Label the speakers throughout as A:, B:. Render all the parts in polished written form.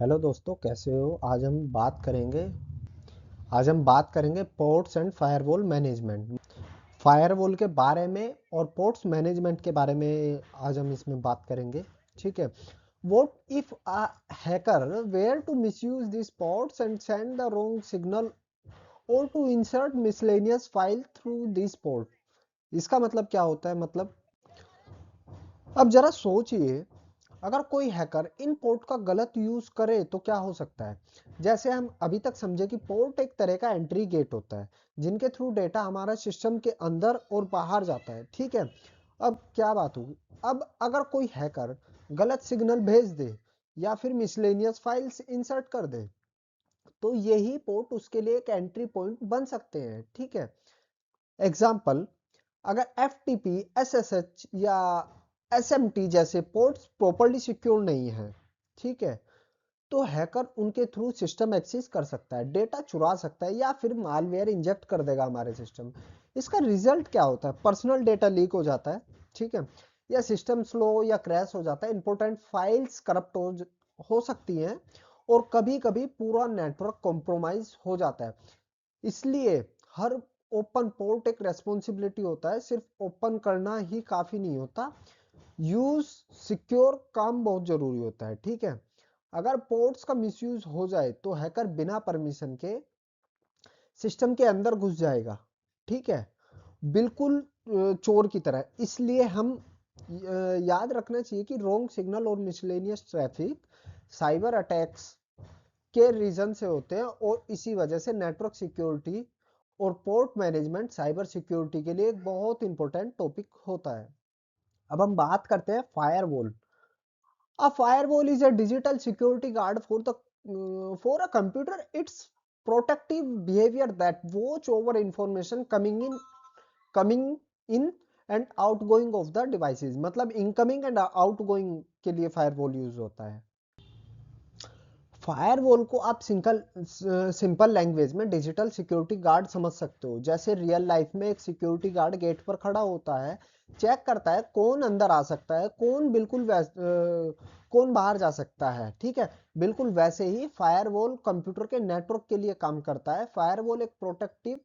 A: Hello दोस्तों, कैसे हो? आज हम बात करेंगे ports and firewall management. Firewall के बारे में और पोर्ट्स मैनेजमेंट के बारे में आज हम इसमें बात करेंगे। ठीक है। What if a hacker were to misuse these ports and send the wrong signal or to insert miscellaneous file through these port? इसका मतलब क्या होता है? मतलब अब जरा सोचिए, अगर कोई हैकर इन पोर्ट का गलत यूज करे तो क्या हो सकता है। जैसे हम अभी तक समझे कि पोर्ट एक तरह का एंट्री गेट होता है जिनके थ्रू डेटा हमारा सिस्टम के अंदर और बाहर जाता है। ठीक है। अब क्या बात होगी, अब अगर कोई हैकर गलत सिग्नल भेज दे या फिर मिसलेनियस फाइल्स इंसर्ट कर दे तो यही पोर्ट उसके लिए एक एंट्री पॉइंट बन सकते हैं। ठीक है। एग्जाम्पल, अगर FTP, SSH या SMT जैसे पोर्ट्स प्रॉपर्ली सिक्योर नहीं है, ठीक है, तो हैकर उनके थ्रू सिस्टम एक्सेस कर सकता है, डेटा चुरा सकता है या फिर मालवेयर इंजेक्ट कर देगा हमारे सिस्टम। इसका रिजल्ट क्या होता है? पर्सनल डेटा लीक हो जाता है। ठीक है। या सिस्टम स्लो या क्रैश हो जाता है, इंपॉर्टेंट फाइल्स करप्ट हो सकती हैं और कभी कभी पूरा नेटवर्क कॉम्प्रोमाइज हो जाता है। इसलिए हर ओपन पोर्ट एक रेस्पॉन्सिबिलिटी होता है, सिर्फ ओपन करना ही काफी नहीं होता, यूज सिक्योर काम बहुत जरूरी होता है। ठीक है। अगर पोर्ट्स का मिसयूज हो जाए तो हैकर बिना परमिशन के सिस्टम के अंदर घुस जाएगा। ठीक है। बिल्कुल चोर की तरह। इसलिए हम याद रखना चाहिए कि रॉन्ग सिग्नल और मिसलेनियस ट्रैफिक साइबर अटैक्स के रीजन से होते हैं और इसी वजह से नेटवर्क सिक्योरिटी और पोर्ट मैनेजमेंट साइबर सिक्योरिटी के लिए एक बहुत इंपॉर्टेंट टॉपिक होता है। अब हम बात करते हैं firewall. A firewall is a digital security guard for a computer. It's protective behavior that watch over information coming in and outgoing of the devices. मतलब इनकमिंग एंड आउटगोइंग के लिए फायरवॉल यूज होता है। फायरवॉल को आप simple language में digital security guard समझ सकते हो। जैसे रियल लाइफ में एक सिक्योरिटी गार्ड गेट पर खड़ा होता है, चेक करता है कौन अंदर आ सकता है, कौन बाहर जा सकता है। ठीक है। बिल्कुल वैसे ही फायरवॉल कंप्यूटर के नेटवर्क के लिए काम करता है। फायरवॉल एक प्रोटेक्टिव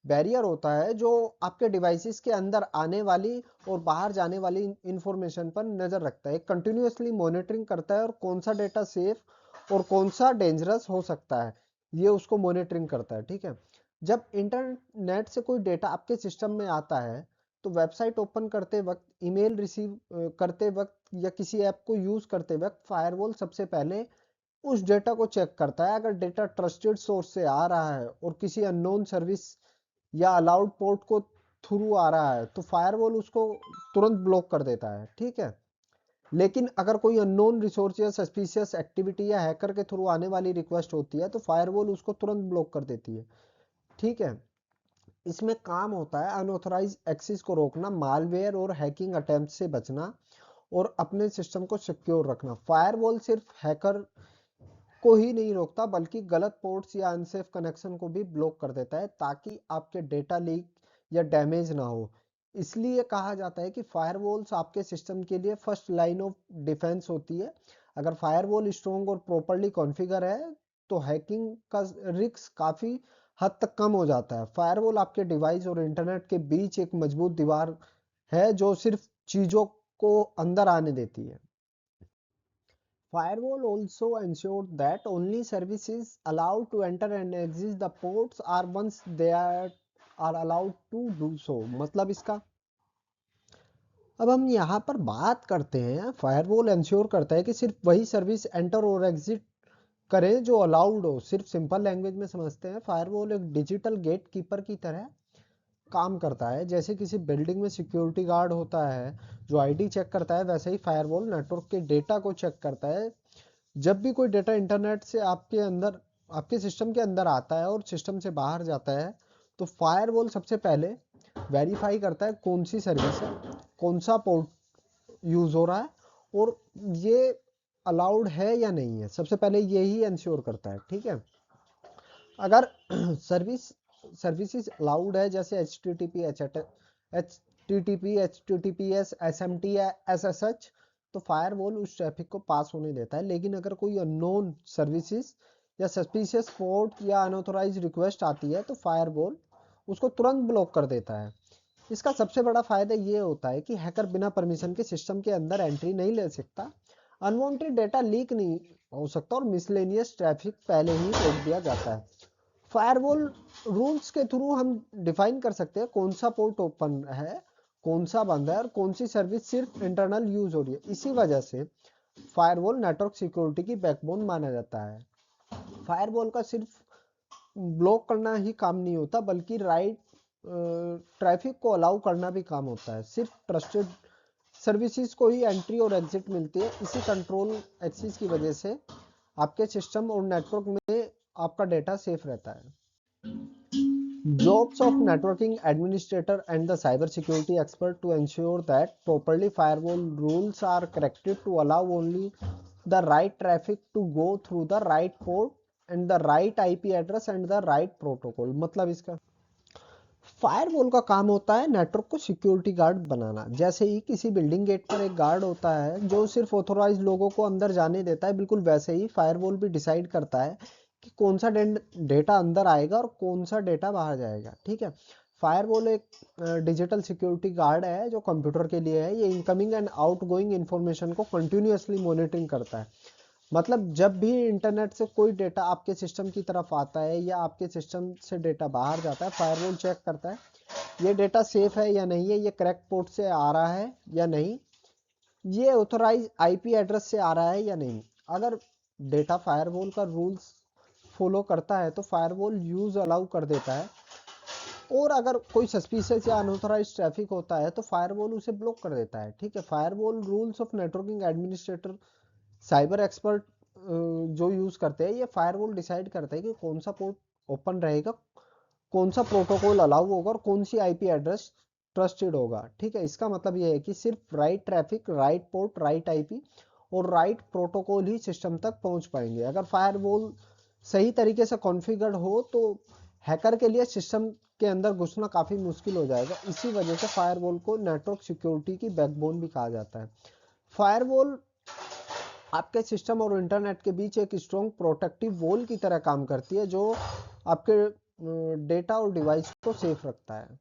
A: बैरियर होता है जो आपके डिवाइसेस के अंदर आने वाली और बाहर जाने वाली इंफॉर्मेशन पर नजर रखता है, कंटिन्यूअसली मॉनिटरिंग करता है और कौन सा डेटा सेफ और कौन सा डेंजरस हो सकता है ये उसको मॉनिटरिंग करता है। ठीक है। जब इंटरनेट से कोई डेटा आपके सिस्टम में आता है तो वेबसाइट ओपन करते वक्त, ईमेल रिसीव करते वक्त या किसी ऐप को यूज करते वक्त फायरवॉल सबसे पहले उस डेटा को चेक करता है। अगर डेटा ट्रस्टेड सोर्स से आ रहा है और किसी अननोन सर्विस या अलाउड पोर्ट को थ्रू आ रहा है तो फायरवॉल उसको तुरंत ब्लॉक कर देता है। ठीक है। लेकिन अगर कोई अननोन रिसोर्स या सस्पिशियस एक्टिविटी या हैकर के थ्रू आने वाली रिक्वेस्ट होती है तो फायरवॉल उसको तुरंत ब्लॉक कर देती है। ठीक है। इसमें काम होता है अनऑथराइज एक्सेस को रोकना, मालवेयर और हैकिंग अटेम्प्ट से बचना और अपने सिस्टम को सिक्योर रखना। फायरवॉल सिर्फ हैकर को ही नहीं रोकता बल्कि गलत पोर्ट्स या अनसेफ कनेक्शन को भी ब्लॉक कर देता है ताकि आपके डेटा लीक या डैमेज ना हो। इसलिए कहा जाता है कि फायरवॉल्स आपके सिस्टम के लिए फर्स्ट लाइन ऑफ डिफेंस होती है। अगर फायरवॉल स्ट्रॉन्ग और प्रॉपर्ली कॉन्फ़िगर है तो हैकिंग का रिस्क काफी हद तक कम हो जाता है। फायरवॉल आपके डिवाइस और इंटरनेट के बीच एक मजबूत दीवार है जो सिर्फ चीजों को अंदर आने देती है। Firewall also ensure that only services allowed to enter and exit the ports are once they are allowed to do so। मतलब इसका, अब हम यहाँ पर बात करते हैं, फायरवॉल इंश्योर करता है कि सिर्फ वही सर्विस एंटर और एग्जिट करें जो अलाउड हो। सिर्फ सिंपल लैंग्वेज में समझते हैं, फायरवॉल एक डिजिटल गेट कीपर की तरह काम करता है। जैसे किसी बिल्डिंग में सिक्योरिटी गार्ड होता है जो आईडी चेक करता है, वैसे ही फायरवॉल नेटवर्क के डेटा को चेक करता है। जब भी कोई डेटा इंटरनेट से आपके सिस्टम के अंदर आता है और सिस्टम से बाहर जाता है तो फायरवॉल सबसे पहले वेरीफाई करता है कौन सी सर्विस है, कौन सा पोर्ट यूज हो रहा है और ये अलाउड है या नहीं है। सबसे पहले यही इंश्योर करता है। ठीक है। अगर सर्विस सर्विसेज अलाउड है जैसे HTTP, HTTP, HTTPS, SMT या SSH तो फायरवॉल उस ट्रैफिक को पास होने देता है। लेकिन अगर कोई अननोन सर्विसेज या सस्पिशियस पोर्ट या अनऑथोराइज रिक्वेस्ट आती है तो फायरवॉल उसको तुरंत ब्लॉक कर देता है। इसका सबसे बड़ा फायदा ये होता है कि हैकर बिना परमिशन के सिस्टम के अंदर एंट्री नहीं ले सकता, अनवांटेड डेटा लीक नहीं हो सकता और मिसलेनियस ट्रैफिक पहले ही रोक दिया जाता है। फायरवॉल रूल्स के थ्रू हम डिफाइन कर सकते हैं कौन सा पोर्ट ओपन है, कौन सा बंद है और कौन सी सर्विस सिर्फ इंटरनल यूज हो रही है। इसी वजह से फायरवॉल नेटवर्क सिक्योरिटी की बैकबोन माना जाता है। फायरवॉल का सिर्फ ब्लॉक करना ही काम नहीं होता, बल्कि राइट ट्रैफिक को अलाउ करना भी काम होता है। सिर्फ ट्रस्टेड सर्विसेज को ही एंट्री और एग्जिट मिलती है। इसी कंट्रोल एक्सेस की वजह से आपके सिस्टम और नेटवर्क में आपका डेटा सेफ रहता है। Jobs of networking administrator and the cybersecurity expert to ensure that properly firewall rules are corrected to allow only the right traffic to go through the right port and the right IP address and the right protocol। मतलब इसका firewall का काम होता है network को security guard बनाना। जैसे ही किसी building gate पर एक गार्ड होता है जो सिर्फ ऑथोराइज लोगों को अंदर जाने देता है, बिल्कुल वैसे ही फायरवॉल भी डिसाइड करता है कि कौन सा डेटा अंदर आएगा और कौन सा डेटा बाहर जाएगा। ठीक है, फायरवॉल एक डिजिटल सिक्योरिटी गार्ड है जो कंप्यूटर के लिए है। ये इनकमिंग एंड आउटगोइंग इंफॉर्मेशन को कंटिन्यूअसली मॉनिटरिंग करता है। मतलब जब भी इंटरनेट से कोई डेटा आपके सिस्टम की तरफ आता है या आपके सिस्टम से डेटा बाहर जाता है, फायरवॉल चेक करता है ये डेटा सेफ है या नहीं है, ये करेक्ट पोर्ट से आ रहा है या नहीं, ये ऑथोराइज आईपी एड्रेस से आ रहा है या नहीं। अगर डेटा फायरवॉल का रूल्स फॉलो करता है तो फायरवॉल यूज अलाउ कर देता है, और अगर कोई सस्पिशियस या अनऑथोराइज ट्रैफिक होता है तो फायरवॉल उसे ब्लॉक कर देता है। ठीक है, firewall rules of networking administrator cyber expert जो यूज करते हैं, ये फायरवॉल डिसाइड करते हैं कि कौन सा पोर्ट ओपन रहेगा, कौन सा प्रोटोकॉल अलाउ होगा और कौन सी आईपी एड्रेस ट्रस्टेड होगा। ठीक है, इसका मतलब ये है कि सिर्फ right traffic, right port, right IP और राइट प्रोटोकॉल ही सिस्टम तक पहुंच पाएंगे। अगर फायरवॉल सही तरीके से कॉन्फ़िगर्ड हो तो हैकर के लिए सिस्टम के अंदर घुसना काफी मुश्किल हो जाएगा। इसी वजह से फायरवॉल को नेटवर्क सिक्योरिटी की बैकबोन भी कहा जाता है। फायरवॉल आपके सिस्टम और इंटरनेट के बीच एक स्ट्रॉन्ग प्रोटेक्टिव वॉल की तरह काम करती है जो आपके डेटा और डिवाइस को सेफ रखता है।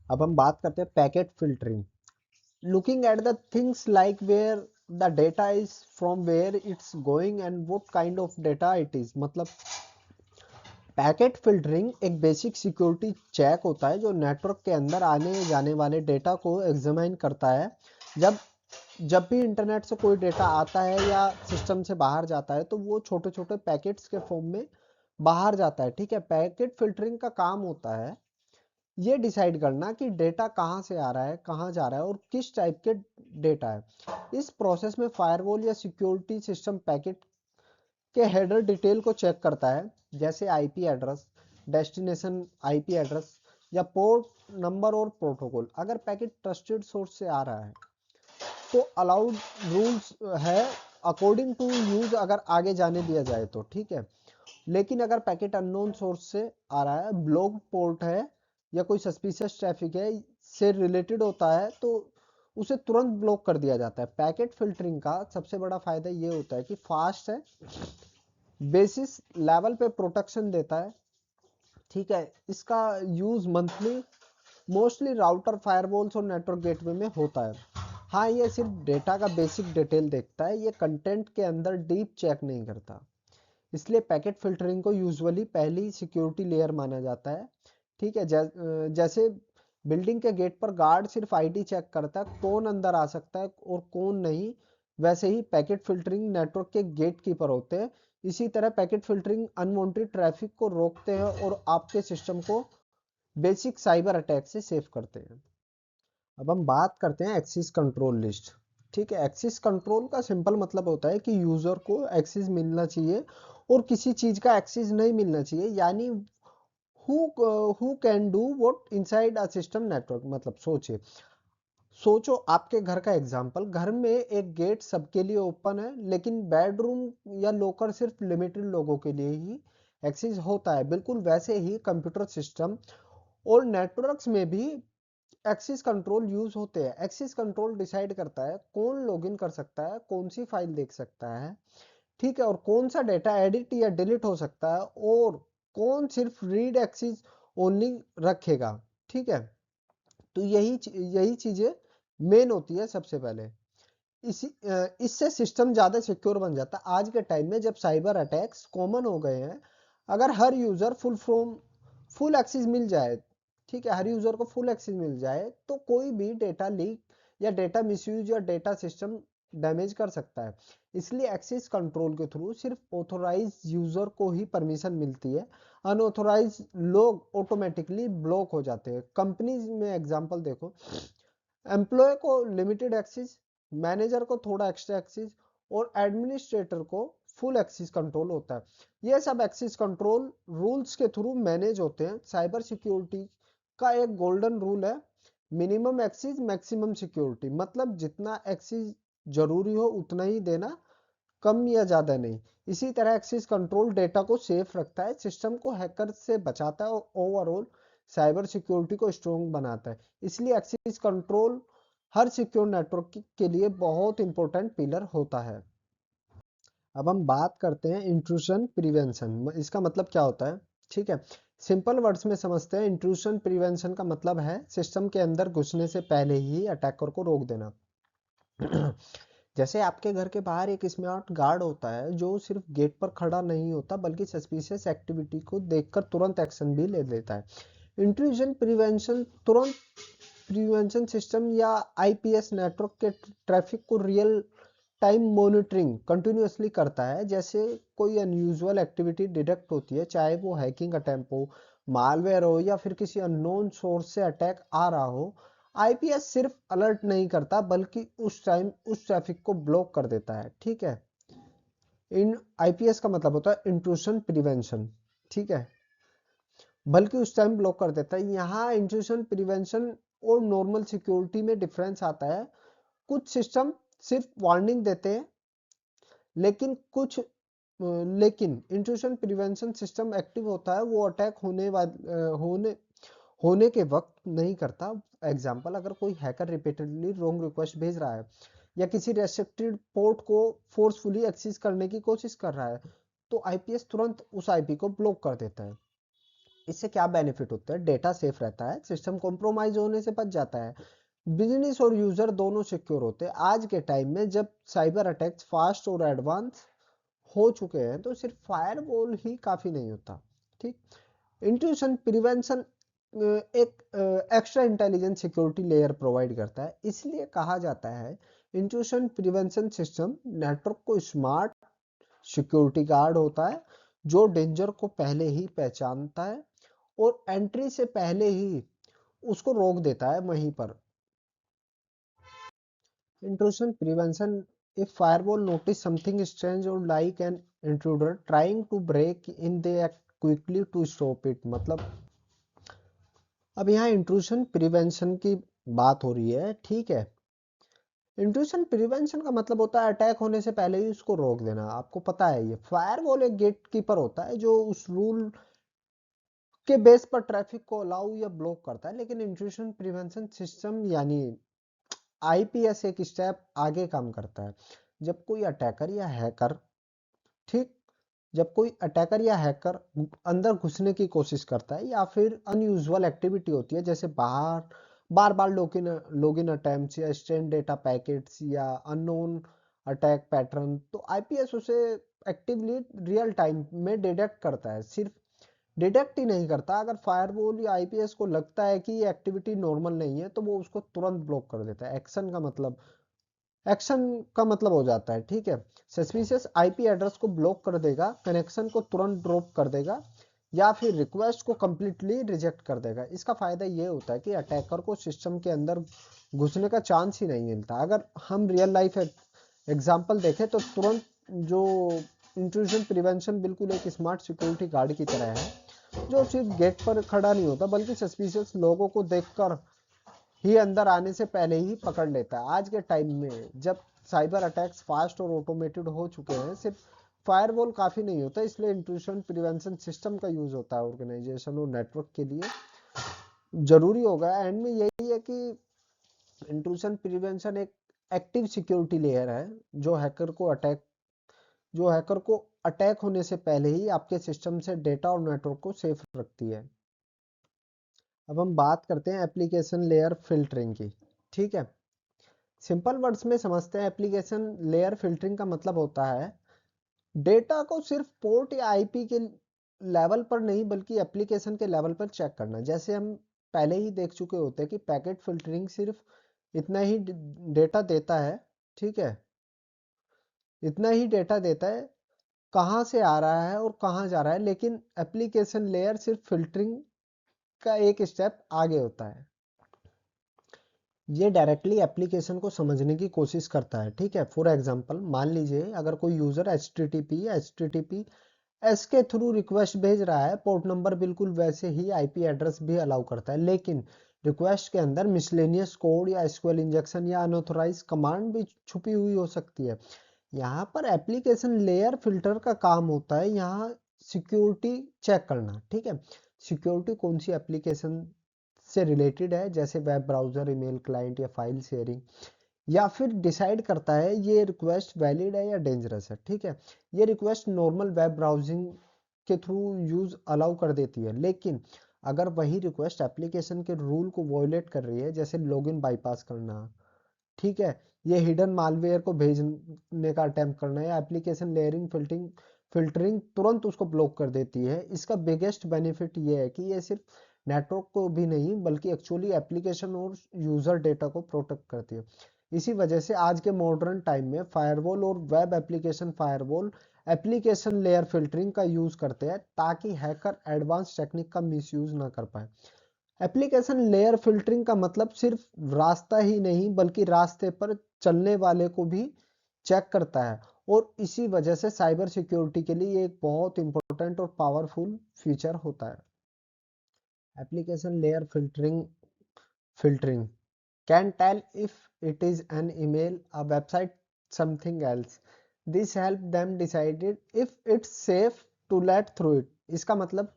A: अब हम बात करते हैं packet filtering. Looking at the things like where the data is from, where it's going and what kind of data it is. मतलब पैकेट फिल्टरिंग एक बेसिक सिक्योरिटी चेक होता है जो नेटवर्क के अंदर आने जाने वाले डेटा को एग्जामिन करता है। जब भी इंटरनेट से कोई डेटा आता है या सिस्टम से बाहर जाता है तो वो छोटे छोटे पैकेट्स के फॉर्म में बाहर जाता है। ठीक है, पैकेट फिल्टरिंग का काम होता है ये डिसाइड करना कि डेटा कहाँ से आ रहा है, कहाँ जा रहा है और किस टाइप के डेटा है। इस प्रोसेस में फायरवॉल या सिक्योरिटी सिस्टम पैकेट के हेडर डिटेल को चेक करता है, जैसे IP address, destination IP address या पोर्ट नंबर और प्रोटोकॉल। अगर पैकेट ट्रस्टेड सोर्स से आ रहा है तो अलाउड रूल्स है अकॉर्डिंग टू यूज अगर आगे जाने दिया जाए तो। ठीक है, लेकिन अगर पैकेट अननोन सोर्स से आ रहा है, ब्लॉक पोर्ट है या कोई सस्पिशियस ट्रैफिक है से रिलेटेड होता है तो उसे तुरंत ब्लॉक कर दिया जाता है। पैकेट फिल्टरिंग का सबसे बड़ा फायदा ये होता है कि फास्ट है, बेसिस लेवल पे प्रोटेक्शन देता है। ठीक है, इसका use monthly mostly router, firewalls और नेटवर्क गेटवे में होता है। हाँ, ये सिर्फ डेटा का बेसिक डिटेल देखता है, ये कंटेंट के अंदर डीप चेक नहीं करता। इसलिए पैकेट फिल्टरिंग को यूजुअली पहली सिक्योरिटी लेयर माना जाता है। ठीक है, जैसे बिल्डिंग के गेट पर गार्ड सिर्फ आईडी चेक करता है कौन अंदर आ सकता है और कौन नहीं, वैसे ही पैकेट फिल्टरिंग नेटवर्क के गेट कीपर होते हैं। इसी तरह पैकेट फिल्टरिंग अनवांटेड ट्रैफिक को रोकते हैं और आपके सिस्टम को बेसिक साइबर अटैक से सेव करते हैं। अब हम बात करते हैं एक्सेस कंट्रोल लिस्ट। ठीक है, एक्सेस कंट्रोल का सिंपल मतलब होता है कि यूजर को एक्सेस मिलना चाहिए और किसी चीज का एक्सेस नहीं मिलना चाहिए, यानी who can do what inside a system network. मतलब सोचो आपके घर का एग्जांपल, घर में एक गेट सबके लिए ओपन है लेकिन बेडरूम या लॉकर सिर्फ लिमिटेड लोगों के लिए ही एक्सेस होता है। बिल्कुल वैसे ही कंप्यूटर सिस्टम और नेटवर्क्स में भी एक्सेस कंट्रोल यूज होते हैं। एक्सेस कंट्रोल डिसाइड करता है कौन लॉगिन कर सकता है, कौन सी फाइल देख सकता है, ठीक है, और कौन सा डेटा एडिट या डिलीट हो सकता है, और कौन सिर्फ रीड एक्सेस ओनली रखेगा, ठीक है। तो यही चीजें मेन होती है सबसे पहले। इससे सिस्टम ज्यादा सिक्योर बन जाता है। आज के टाइम में जब साइबर अटैक्स कॉमन हो गए हैं, अगर हर यूजर फुल एक्सेस मिल जाए, ठीक है, हर यूजर को फुल एक्सेस मिल जाए, तो कोई भी डेटा लीक या डेटा मिसयूज या डेटा सिस्टम डैमेज कर सकता है। इसलिए एक्सेस कंट्रोल के थ्रू सिर्फ ऑथोराइज यूजर को ही परमिशन मिलती है। अनऑथोराइज लोग ऑटोमेटिकली ब्लॉक हो जाते हैं। कंपनीज में एग्जांपल देखो, एम्प्लॉय को लिमिटेड एक्सेस, मैनेजर को थोड़ा एक्स्ट्रा एक्सेस, और एडमिनिस्ट्रेटर को फुल एक्सेस कंट्रोल होता है। ये सब एक्सेस कंट्रोल रूल्स के थ्रू मैनेज होते हैं। साइबर सिक्योरिटी का एक गोल्डन रूल है, मिनिमम एक्सेस मैक्सिमम सिक्योरिटी। मतलब जितना एक्सेस जरूरी हो उतना ही देना, कम या ज्यादा नहीं। इसी तरह एक्सेस कंट्रोल डेटा को सेफ रखता है, सिस्टम को हैकर से बचाता है, और ओवरऑल साइबर सिक्योरिटी को स्ट्रॉन्ग बनाता है। इसलिए एक्सेस कंट्रोल हर सिक्योर नेटवर्क के लिए बहुत इंपॉर्टेंट पिलर होता है। अब हम बात करते हैं इंट्रूशन प्रिवेंशन। इसका मतलब क्या होता है, ठीक है, सिंपल वर्ड्स में समझते हैं। इंट्रूशन प्रिवेंशन का मतलब है सिस्टम के अंदर घुसने से पहले ही अटैकर को रोक देना। जैसे आपके घर के बाहर एक स्मार्ट गार्ड होता है जो सिर्फ गेट पर खड़ा नहीं होता, बल्कि सस्पिशियस एक्टिविटी को देखकर तुरंत एक्शन भी ले लेता है। इंट्रूजन प्रिवेंशन तुरंत प्रिवेंशन सिस्टम या आईपीएस नेटवर्क के ट्रैफिक को रियल टाइम मॉनिटरिंग कंटिन्यूअसली करता है। जैसे कोई अनयूजुअल एक्टिविटी डिटेक्ट होती है, चाहे वो हैकिंग अटेम्प्ट हो, मालवेयर हो, या फिर किसी अननोन सोर्स से अटैक आ रहा हो, आईपीएस सिर्फ अलर्ट नहीं करता बल्कि उस टाइम उस ट्रैफिक को ब्लॉक कर देता है, ठीक है। इन आईपीएस का मतलब होता है इंट्रूशन प्रिवेंशन, ठीक है, बल्कि उस टाइम ब्लॉक कर देता है। यहाँ इंट्रूशन प्रिवेंशन और नॉर्मल सिक्योरिटी में डिफरेंस आता है। कुछ सिस्टम सिर्फ वार्निंग देते हैं, लेकिन कुछ लेकिन इंट्रूशन प्रिवेंशन सिस्टम एक्टिव होता है, वो अटैक होने के वक्त नहीं करता। एग्जाम्पल, अगर कोई हैकर रिपीटेडली रॉन्ग रिक्वेस्ट भेज रहा है या किसी रेस्ट्रिक्टेड पोर्ट को फोर्सफुली एक्सेस करने की कोशिश कर रहा है, तो आईपीएस तुरंत उस आईपी को ब्लॉक कर देता है। इससे क्या बेनिफिट होता है, डेटा सेफ रहता है, सिस्टम कॉम्प्रोमाइज होने से बच जाता है, बिजनेस और यूजर दोनों सिक्योर होते हैं। आज के टाइम में जब साइबर अटैक्स फास्ट और एडवांस हो चुके हैं, तो सिर्फ फायरवॉल ही काफी नहीं होता, ठीक। इंट्रूशन प्रिवेंशन एक extra intelligent security layer provide करता है। इसलिए कहा जाता है इंट्रूशन प्रिवेंशन सिस्टम नेटवर्क को स्मार्ट सिक्योरिटी गार्ड होता है, जो डेंजर को पहले ही पहचानता है और एंट्री से पहले ही उसको रोक देता है वहीं पर। Intrusion prevention: if firewall notice something strange or like an intruder trying to break in, they act quickly to stop it। मतलब अब यहाँ इंट्रूशन प्रिवेंशन की बात हो रही है, ठीक है। इंट्रूशन प्रिवेंशन का मतलब होता है अटैक होने से पहले ही उसको रोक देना। आपको पता है ये फायरवॉल एक गेट कीपर होता है जो उस रूल के बेस पर ट्रैफिक को अलाउ या ब्लॉक करता है, लेकिन इंट्रूशन प्रिवेंशन सिस्टम यानी आईपीएस एक स्टेप आगे काम करता है। जब कोई अटैकर या हैकर, ठीक, जब कोई अटैकर या हैकर अंदर घुसने की कोशिश करता है या फिर अनयूजुअल एक्टिविटी होती है, जैसे बार बार लॉगिन अटेम्प्ट्स या स्ट्रेन डेटा पैकेट्स या अननोन अटैक पैटर्न, तो आईपीएस उसे एक्टिवली रियल टाइम में डिटेक्ट करता है। सिर्फ डिटेक्ट ही नहीं करता, अगर फायरवॉल या आईपीएस को लगता है कि ये एक्टिविटी नॉर्मल नहीं है, तो वो उसको तुरंत ब्लॉक कर देता है। एक्शन का मतलब हो जाता है, ठीक है, सस्पिशियस आईपी एड्रेस को ब्लॉक कर देगा, कनेक्शन को तुरंत ड्रॉप कर देगा, या फिर रिक्वेस्ट को कंप्लीटली रिजेक्ट कर देगा। इसका फायदा ये होता है कि अटैकर को सिस्टम के अंदर घुसने का चांस ही नहीं मिलता। अगर हम रियल लाइफ एग्जांपल देखें तो तुरंत जो इंट्रूजन प्रिवेंशन बिल्कुल एक स्मार्ट सिक्योरिटी गार्ड की तरह है, जो सिर्फ गेट पर खड़ा नहीं होता बल्कि सस्पिशियस लोगों को देखकर ही अंदर आने से पहले ही पकड़ लेता है। आज के टाइम में जब साइबर अटैक्स फास्ट और ऑटोमेटेड हो चुके हैं, सिर्फ फायरवॉल काफी नहीं होता, इसलिए इंट्रूशन प्रिवेंशन सिस्टम का यूज होता है ऑर्गेनाइजेशन और नेटवर्क के लिए। जरूरी होगा। एंड में यही है कि इंट्रूशन प्रिवेंशन एक एक्टिव सिक्योरिटी लेयर है जो हैकर को अटैक होने से पहले ही आपके सिस्टम से डेटा और नेटवर्क को सेफ रखती है। अब हम बात करते हैं एप्लीकेशन लेयर फिल्टरिंग की। ठीक है, सिंपल वर्ड्स में समझते हैं। एप्लीकेशन लेयर फिल्टरिंग का मतलब होता है डेटा को सिर्फ पोर्ट या आईपी के लेवल पर नहीं बल्कि एप्लीकेशन के लेवल पर चेक करना। जैसे हम पहले ही देख चुके होते हैं कि पैकेट फिल्टरिंग सिर्फ इतना ही डेटा देता है, ठीक है, इतना ही डेटा देता है कहाँ से आ रहा है और कहाँ जा रहा है, लेकिन एप्लीकेशन लेयर सिर्फ फिल्टरिंग का एक स्टेप आगे होता है। ये डायरेक्टली एप्लीकेशन को समझने की कोशिश करता है। ठीक है, फॉर एग्जांपल मान लीजिए अगर कोई user H T T P S के थ्रू रिक्वेस्ट भेज रहा है, पोर्ट नंबर बिल्कुल वैसे ही आईपी एड्रेस भी अलाउ करता है, लेकिन रिक्वेस्ट के अंदर मिसलेनियस कोड या एसक्यूएल इंजेक्शन या अनऑथोराइज कमांड भी छुपी हुई हो सकती है। यहाँ पर एप्लीकेशन लेयर फिल्टर का काम होता है यहाँ सिक्योरिटी चेक करना। ठीक है, सिक्योरिटी कौन सी एप्लीकेशन से रिलेटेड है, जैसे वेब ब्राउजर, ईमेल क्लाइंट या फाइल शेयरिंग, या फिर डिसाइड करता है ये रिक्वेस्ट वैलिड है या डेंजरस है। ठीक है, ये रिक्वेस्ट नॉर्मल वेब ब्राउजिंग के थ्रू यूज अलाउ कर देती है, लेकिन अगर वही रिक्वेस्ट एप्लीकेशन के रूल को वॉयलेट कर रही है, जैसे लॉगिन बाईपास करना, ठीक है, ये हिडन मालवेयर को भेजने का अटेम्प्ट करना है, या एप्लीकेशन लेयरिंग फिल्टरिंग तुरंत उसको ब्लॉक कर देती है। इसका बिगेस्ट बेनिफिट ये है कि ये सिर्फ नेटवर्क को भी नहीं बल्कि एक्चुअली एप्लीकेशन और यूजर डेटा को प्रोटेक्ट करती है। इसी वजह से आज के मॉडर्न टाइम में फायरवॉल और web application firewall application layer filtering का यूज करते हैं ताकि हैकर एडवांस टेक्निक का मिसयूज ना कर पाए। एप्लीकेशन लेयर फिल्टरिंग का मतलब सिर्फ रास्ता ही नहीं बल्कि रास्ते पर चलने वाले को भी चेक करता है, और इसी वजह से साइबर सिक्योरिटी के लिए एक बहुत इंपॉर्टेंट और पावरफुल फीचर होता है। Application layer filtering can tell if it is an email, a website, something else. This help them decide if it's safe to let through it. इसका मतलब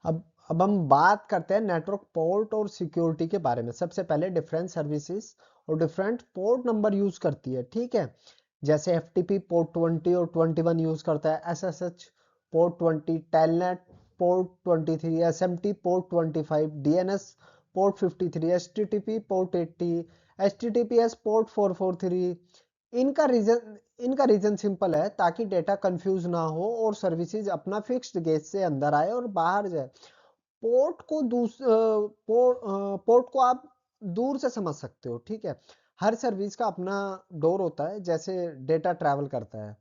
A: अब हम बात करते हैं नेटवर्क पोर्ट और सिक्योरिटी के बारे में। सबसे पहले डिफरेंट सर्विसेज और डिफरेंट पोर्ट नंबर यूज करती है। ठीक है, जैसे एफटीपी पोर्ट 20 और 21 यूज करता है, SSH port 20, telnet port 23, SMT port 25, DNS port 53, HTTP port 80, HTTPS port 443। इनका रीजन सिंपल है, ताकि डेटा कंफ्यूज ना हो और सर्विसेज अपना फिक्स्ड गेज से अंदर आए और बाहर जाए। पोर्ट को आप दूर से समझ सकते हो। ठीक है, हर सर्विस का अपना डोर होता है जैसे डेटा ट्रैवल करता है।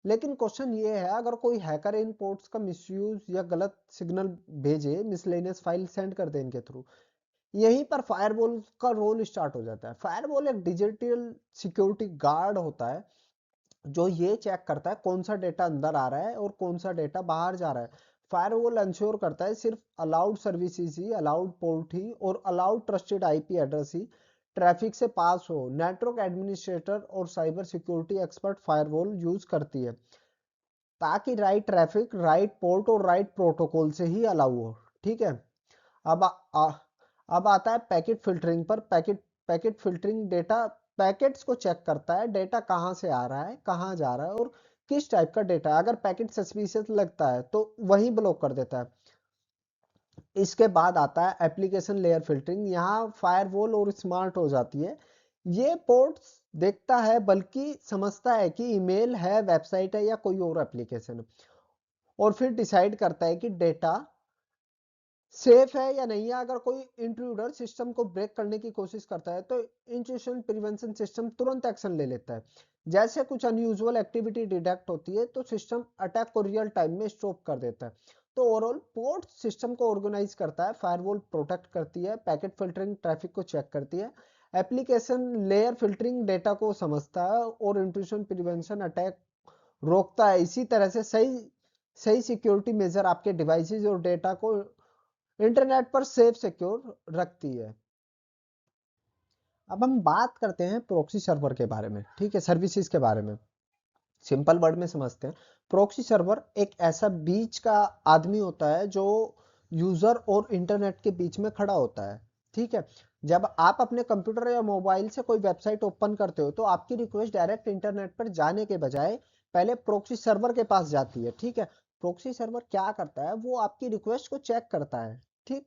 A: लेकिन क्वेश्चन ये है, अगर कोई हैकर इन पोर्ट्स का मिसयूज या गलत सिग्नल भेजे, मिसलेनियस फाइल सेंड कर दे इनके थ्रू, यहीं पर फायरवॉल का रोल स्टार्ट हो जाता है। फायरवॉल एक डिजिटल सिक्योरिटी गार्ड होता है जो ये चेक करता है कौन सा डेटा अंदर आ रहा है और कौन सा डेटा बाहर जा रहा है। फायरवॉल इंश्योर करता है सिर्फ अलाउड सर्विसेज ही, अलाउड पोर्ट ही और अलाउड ट्रस्टेड आईपी एड्रेस ही ट्रैफिक से पास हो। नेटवर्क एडमिनिस्ट्रेटर और cyber security expert firewall use करती है ताकि राइट ट्रैफिक, राइट पोर्ट और राइट प्रोटोकॉल से ही अलाउ हो। ठीक है, अब अब आता है पैकेट फिल्टरिंग पर। पैकेट फिल्टरिंग डेटा पैकेट्स को चेक करता है, डेटा कहाँ से आ रहा है, कहाँ जा रहा है और किस टाइप का डेटा है। अगर पैकेट सस्पिशियस लगता है तो वही ब्लॉक कर देता है। इसके बाद आता है एप्लीकेशन लेयर फिल्टरिंग। यहाँ फायरवॉल और स्मार्ट हो जाती है, ये पोर्ट्स देखता है बल्कि समझता है कि ईमेल है, वेबसाइट है या कोई और एप्लीकेशन, और फिर डिसाइड करता है कि डेटा सेफ है या नहीं है। अगर कोई इंट्रूडर सिस्टम को ब्रेक करने की कोशिश करता है तो इंट्रूशन प्रिवेंशन सिस्टम तुरंत एक्शन ले लेता है। जैसे कुछ अनयूजुअल एक्टिविटी डिटेक्ट होती है तो सिस्टम अटैक को रियल टाइम में स्टॉप कर देता है। तो ओवरऑल पोर्ट सिस्टम को ऑर्गेनाइज करता है, फायरवॉल प्रोटेक्ट करती है, पैकेट फिल्टरिंग ट्रैफिक को चेक करती है, एप्लीकेशन लेयर फिल्टरिंग डेटा को समझता है और इंट्रूशन प्रिवेंशन अटैक रोकता है। इसी तरह से सही सही सिक्योरिटी मेजर आपके डिवाइसेस और डेटा को इंटरनेट पर सेफ सिक्योर रखती है। अब हम बात करते हैं प्रॉक्सी सर्वर के बारे में। ठीक है, सर्विसेज के बारे में सिंपल वर्ड में समझते हैं। प्रॉक्सी सर्वर एक ऐसा बीच का आदमी होता है जो यूजर और इंटरनेट के बीच में खड़ा होता है। ठीक है, जब आप अपने कंप्यूटर या मोबाइल से कोई वेबसाइट ओपन करते हो तो आपकी रिक्वेस्ट डायरेक्ट इंटरनेट पर जाने के बजाय पहले प्रोक्सी सर्वर के पास जाती है। ठीक है, प्रोक्सी सर्वर क्या करता है, वो आपकी रिक्वेस्ट को चेक करता है। ठीक,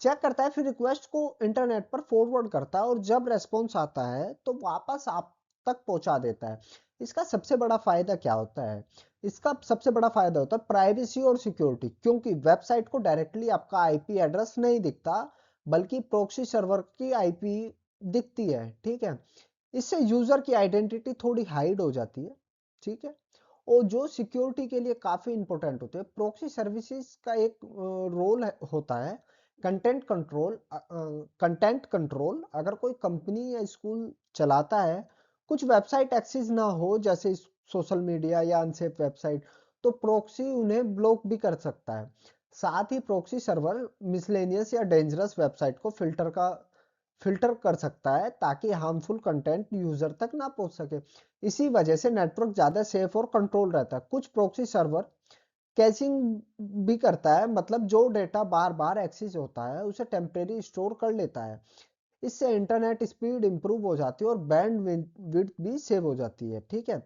A: चेक करता है, फिर रिक्वेस्ट को इंटरनेट पर फॉरवर्ड करता है और जब रेस्पॉन्स आता है तो वापस आप तक पहुंचा देता है। इसका सबसे बड़ा फायदा क्या होता है, इसका सबसे बड़ा फायदा होता है प्राइवेसी और सिक्योरिटी, क्योंकि वेबसाइट को डायरेक्टली आपका आईपी एड्रेस नहीं दिखता बल्कि प्रोक्सी सर्वर की आईपी दिखती है। ठीक है, इससे यूजर की आइडेंटिटी थोड़ी हाइड हो जाती है। ठीक है, और जो सिक्योरिटी के लिए काफी इंपॉर्टेंट होते हैं, प्रोक्सी सर्विसेज का एक रोल होता है कंटेंट कंट्रोल। कंटेंट कंट्रोल अगर कोई कंपनी या स्कूल चलाता है, कुछ वेबसाइट एक्सेस ना हो जैसे सोशल मीडिया या अनसेफ वेबसाइट, तो प्रोक्सी उन्हें ब्लॉक भी कर सकता है। साथ ही प्रोक्सी सर्वर मिसलेनियस या डेंजरस वेबसाइट को फिल्टर कर सकता है ताकि हार्मफुल कंटेंट यूजर तक ना पहुंच सके। इसी वजह से नेटवर्क ज्यादा सेफ और कंट्रोल रहता है। कुछ प्रोक्सी सर्वर कैशिंग भी करता है, मतलब जो डेटा बार बार एक्सेस होता है उसे टेम्परेरी स्टोर कर लेता है। इससे इंटरनेट स्पीड इंप्रूव हो जाती है और बैंड विड्थ भी सेव हो जाती है। ठीक है,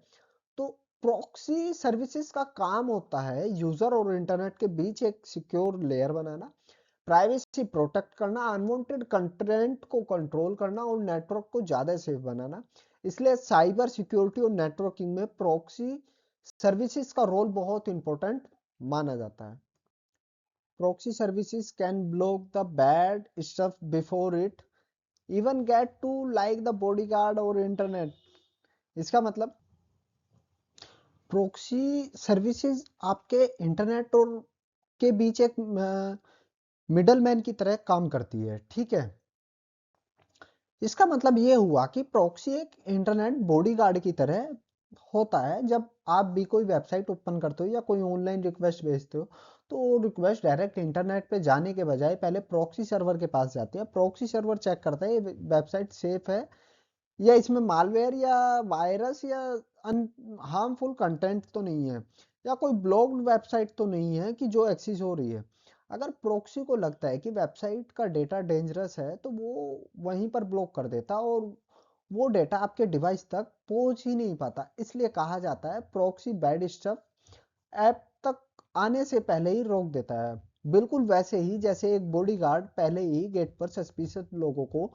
A: तो प्रॉक्सी सर्विसेज का काम होता है यूजर और इंटरनेट के बीच एक सिक्योर लेयर बनाना, प्राइवेसी प्रोटेक्ट करना, अनवांटेड कंटेंट को कंट्रोल करना और नेटवर्क को ज्यादा सेफ बनाना। इसलिए साइबर सिक्योरिटी और नेटवर्किंग में प्रॉक्सी सर्विसेज का रोल बहुत इंपॉर्टेंट माना जाता है। Proxy services can block the bad stuff before it even get to like the bodyguard और इंटरनेट। इसका मतलब प्रॉक्सी सर्विसेज आपके इंटरनेट और के बीच एक मिडलमैन की तरह काम करती है। ठीक है, इसका मतलब ये हुआ कि प्रॉक्सी एक इंटरनेट बॉडीगार्ड की तरह होता है। जब आप भी कोई वेबसाइट ओपन करते हो या कोई ऑनलाइन रिक्वेस्ट भेजते हो तो वो रिक्वेस्ट डायरेक्ट इंटरनेट पे जाने के बजाय पहले प्रॉक्सी सर्वर के पास जाती है। प्रॉक्सी सर्वर चेक करता है ये वेबसाइट सेफ है या इसमें मालवेयर या वायरस या हार्मफुल कंटेंट तो नहीं है, या कोई ब्लॉग्ड वेबसाइट तो नहीं है कि जो एक्सेस हो रही है। अगर प्रोक्सी को लगता है कि वेबसाइट का डेटा डेंजरस है तो वो वहीं पर ब्लॉक कर देता और वो डेटा आपके डिवाइस तक पहुंच ही नहीं पाता। इसलिए कहा जाता है प्रॉक्सी बैड स्टफ ऐप तक आने से पहले ही रोक देता है, बिल्कुल वैसे ही जैसे एक बॉडीगार्ड पहले ही गेट पर सस्पिशियस लोगों को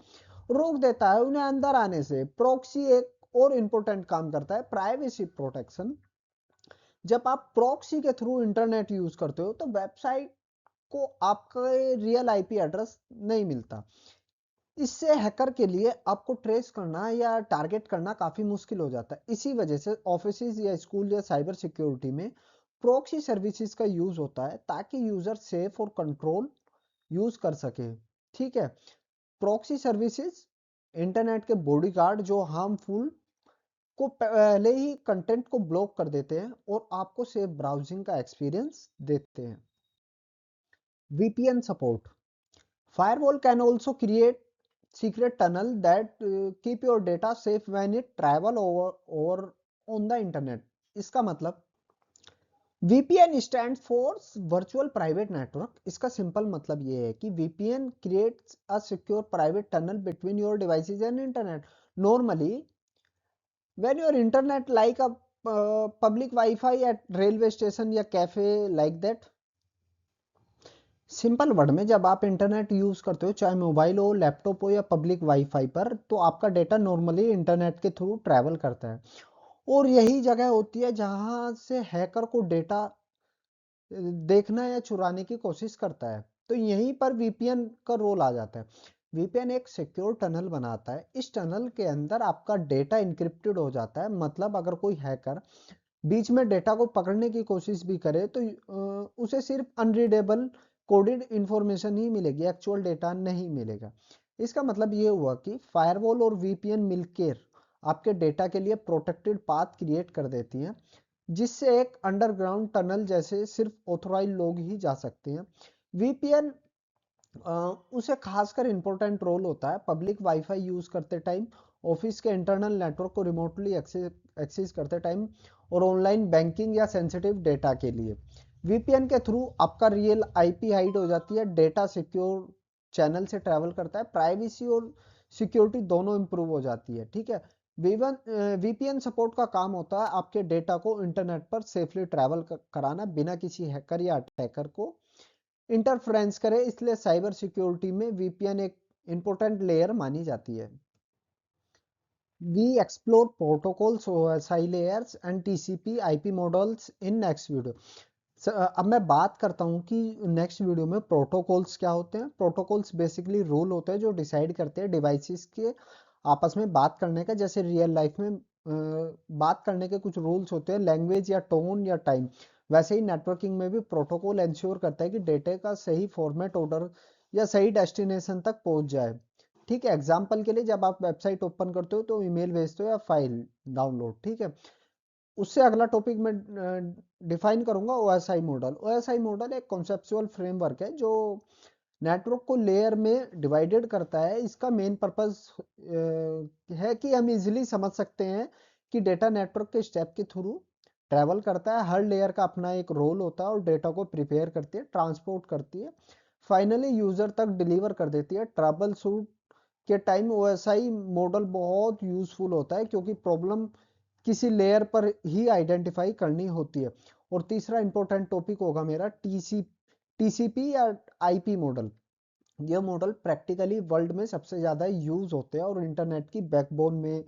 A: रोक देता है उन्हें अंदर आने से। प्रॉक्सी एक और इंपॉर्टेंट काम करता है प्राइवेसी प्रोटेक्शन। जब आप प्रॉक्सी के थ्रू इंटरनेट यूज करते हो तो वेबसाइट को आपका रियल आईपी एड्रेस नहीं मिलता। इससे हैकर के लिए आपको ट्रेस करना या टारगेट करना काफी मुश्किल हो जाता है। इसी वजह से ऑफिस या स्कूल या साइबर सिक्योरिटी में प्रॉक्सी सर्विसेज का यूज होता है ताकि यूजर सेफ और कंट्रोल यूज कर सके। ठीक है, प्रॉक्सी सर्विसेज इंटरनेट के बॉडीगार्ड जो हार्मफुल को पहले ही कंटेंट को ब्लॉक कर देते हैं और आपको सेफ ब्राउजिंग का एक्सपीरियंस देते हैं। VPN support. Firewall can also create secret tunnel that keep your data safe when it travel over on the internet. इसका मतलब VPN stand for virtual private network. इसका सिंपल मतलब ये है कि VPN creates a secure private tunnel between your devices and internet. Normally when your internet like a public Wi-Fi at railway station या cafe like that। Simple word में जब आप internet use करते हो चाहे मोबाइल हो, लैपटॉप हो या पब्लिक वाईफाई पर, तो आपका डेटा नॉर्मली इंटरनेट के थ्रू ट्रैवल करता है और यही जगह होती है जहां से हैकर को डेटा देखना या चुराने की कोशिश करता है। तो यहीं पर VPN का रोल आ जाता है। VPN एक सिक्योर टनल बनाता है। इस टनल के अंदर आपका डेटा इंक्रिप्टेड हो जाता है, मतलब अगर कोई हैकर बीच में डेटा को पकड़ने की कोशिश भी करे तो उसे सिर्फ अनरीडेबल कोडेड इंफॉर्मेशन ही मिलेगी, एक्चुअल डेटा नहीं मिलेगा। इसका मतलब ये हुआ कि फायरवॉल और VPN मिलकर आपके डेटा के लिए प्रोटेक्टेड पाथ क्रिएट कर देती हैं, जिससे एक अंडरग्राउंड टनल जैसे सिर्फ ऑथोराइज लोग ही जा सकते हैं। VPN उसे खासकर इंपॉर्टेंट रोल होता है पब्लिक वाईफाई यूज करते टाइम, ऑफिस के इंटरनल नेटवर्क को रिमोटली एक्सेस करते टाइम और ऑनलाइन बैंकिंग या सेंसिटिव डेटा के लिए। वीपीएन के थ्रू आपका रियल आईपी हाइड हो जाती है, डेटा सिक्योर चैनल से ट्रैवल करता है, प्राइवेसी और सिक्योरिटी दोनों इंप्रूव हो जाती है। ठीक है, वीपीएन सपोर्ट का काम होता है आपके डेटा को इंटरनेट पर सेफली ट्रैवल कराना बिना किसी हैकर या अटैकर को इंटरफ्रेंस करे, इसलिए साइबर सिक्योरिटी में वीपीएन एक इंपॉर्टेंट लेयर मानी जाती है। We explore protocols, OSI layers and TCP IP models in next video. अब मैं बात करता हूँ कि नेक्स्ट वीडियो में प्रोटोकॉल्स क्या होते हैं। प्रोटोकॉल्स बेसिकली रूल होते हैं जो डिसाइड करते हैं डिवाइसेस के आपस में बात करने का, जैसे रियल लाइफ में बात करने के कुछ रूल्स होते हैं, लैंग्वेज या टोन या टाइम, वैसे ही नेटवर्किंग में भी प्रोटोकॉल इंश्योर करता है कि डेटा का सही फॉर्मेट, ऑर्डर या सही डेस्टिनेशन तक पहुंच जाए। ठीक है, एग्जाम्पल के लिए जब आप वेबसाइट ओपन करते हो तो ईमेल भेजते हो या फाइल डाउनलोड। ठीक है, उससे अगला टॉपिक में डिफाइन करूंगा ओएसआई मॉडल। ओएसआई मॉडल एक कॉन्सेप्चुअल फ्रेमवर्क है जो नेटवर्क को लेयर में डिवाइडेड करता है। इसका मेन पर्पस है कि हम इजीली समझ सकते हैं कि डेटा नेटवर्क के स्टेप के थ्रू ट्रैवल करता है, हर लेयर का अपना एक रोल होता है और डेटा को प्रिपेयर करती है, ट्रांसपोर्ट करती है, फाइनली यूजर तक डिलीवर कर देती है। ट्रबल शूट के टाइम ओएसआई मॉडल बहुत यूजफुल होता है क्योंकि प्रॉब्लम किसी लेयर पर ही आइडेंटिफाई करनी होती है। और तीसरा इंपॉर्टेंट टॉपिक होगा मेरा टीसीपी या आईपी मॉडल। ये मॉडल प्रैक्टिकली वर्ल्ड में सबसे ज़्यादा यूज होते हैं और इंटरनेट की बैकबोन में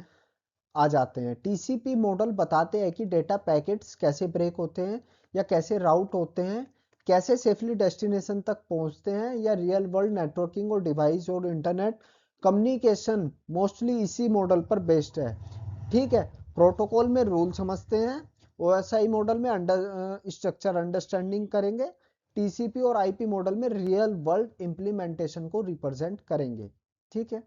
A: आ जाते हैं। टीसीपी मॉडल बताते हैं कि डेटा पैकेट्स कैसे ब्रेक होते हैं या कैसे राउट होते हैं, कैसे सेफली डेस्टिनेशन तक पहुंचते हैं, या रियल वर्ल्ड नेटवर्किंग और डिवाइस और इंटरनेट कम्युनिकेशन मोस्टली इसी मॉडल पर बेस्ड है। ठीक है, प्रोटोकॉल में रूल समझते हैं, ओएसआई मॉडल में स्ट्रक्चर अंडरस्टैंडिंग करेंगे, टीसीपी और आईपी मॉडल में रियल वर्ल्ड इंप्लीमेंटेशन को रिप्रेजेंट करेंगे। ठीक है।